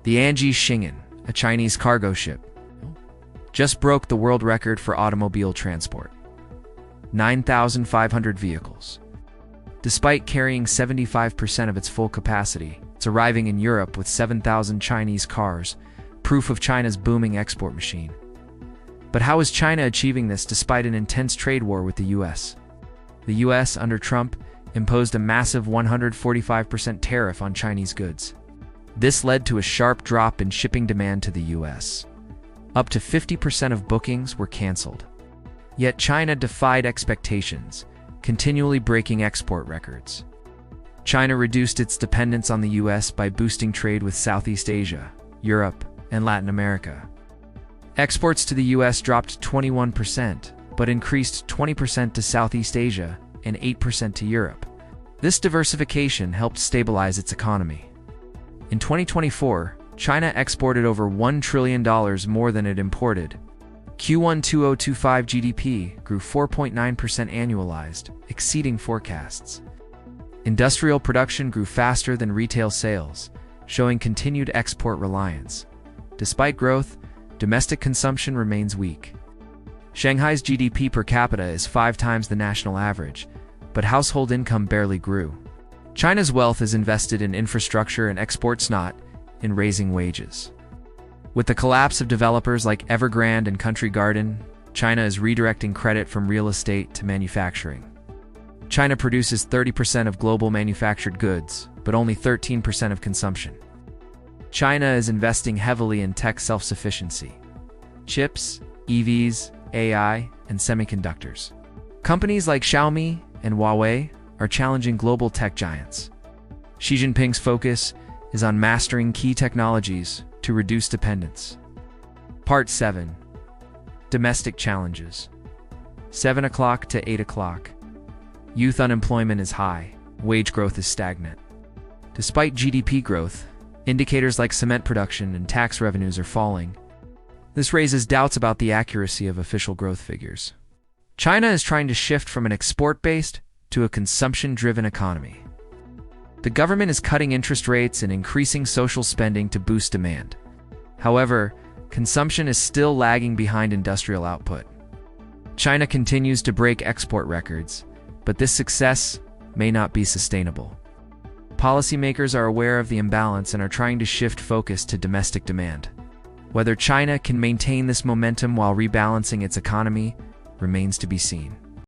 The Anji Xing'an, a Chinese cargo ship, just broke the world record for automobile transport. 9,500 vehicles. Despite carrying 75% of its full capacity, it's arriving in Europe with 7,000 Chinese cars, proof of China's booming export machine. But how is China achieving this despite an intense trade war with the US? The US, under Trump, imposed a massive 145% tariff on Chinese goods. This led to a sharp drop in shipping demand to the US. Up to 50% of bookings were canceled. Yet China defied expectations, continually breaking export records. China reduced its dependence on the US by boosting trade with Southeast Asia, Europe, and Latin America. Exports to the US dropped 21%, but increased 20% to Southeast Asia and 8% to Europe. This diversification helped stabilize its economy. In 2024, China exported over $1 trillion more than it imported. Q1 2025 GDP grew 4.9% annualized, exceeding forecasts. Industrial production grew faster than retail sales, showing continued export reliance. Despite growth, domestic consumption remains weak. Shanghai's GDP per capita is 5 times the national average, but household income barely grew. China's wealth is invested in infrastructure and exports, not in raising wages. With the collapse of developers like Evergrande and Country Garden, China is redirecting credit from real estate to manufacturing. China produces 30% of global manufactured goods, but only 13% of consumption. China is investing heavily in tech self-sufficiency: chips, EVs, AI, and semiconductors. Companies like Xiaomi and Huawei are challenging global tech giants. Xi Jinping's focus is on mastering key technologies to reduce dependence. Part 7. Domestic Challenges. 7 o'clock to 8 o'clock. Youth unemployment is high, wage growth is stagnant. Despite GDP growth, indicators like cement production and tax revenues are falling. This raises doubts about the accuracy of official growth figures. China is trying to shift from an export-based to a consumption-driven economy. The government is cutting interest rates and increasing social spending to boost demand. However, consumption is still lagging behind industrial output. China continues to break export records, but this success may not be sustainable. Policymakers are aware of the imbalance and are trying to shift focus to domestic demand. Whether China can maintain this momentum while rebalancing its economy remains to be seen.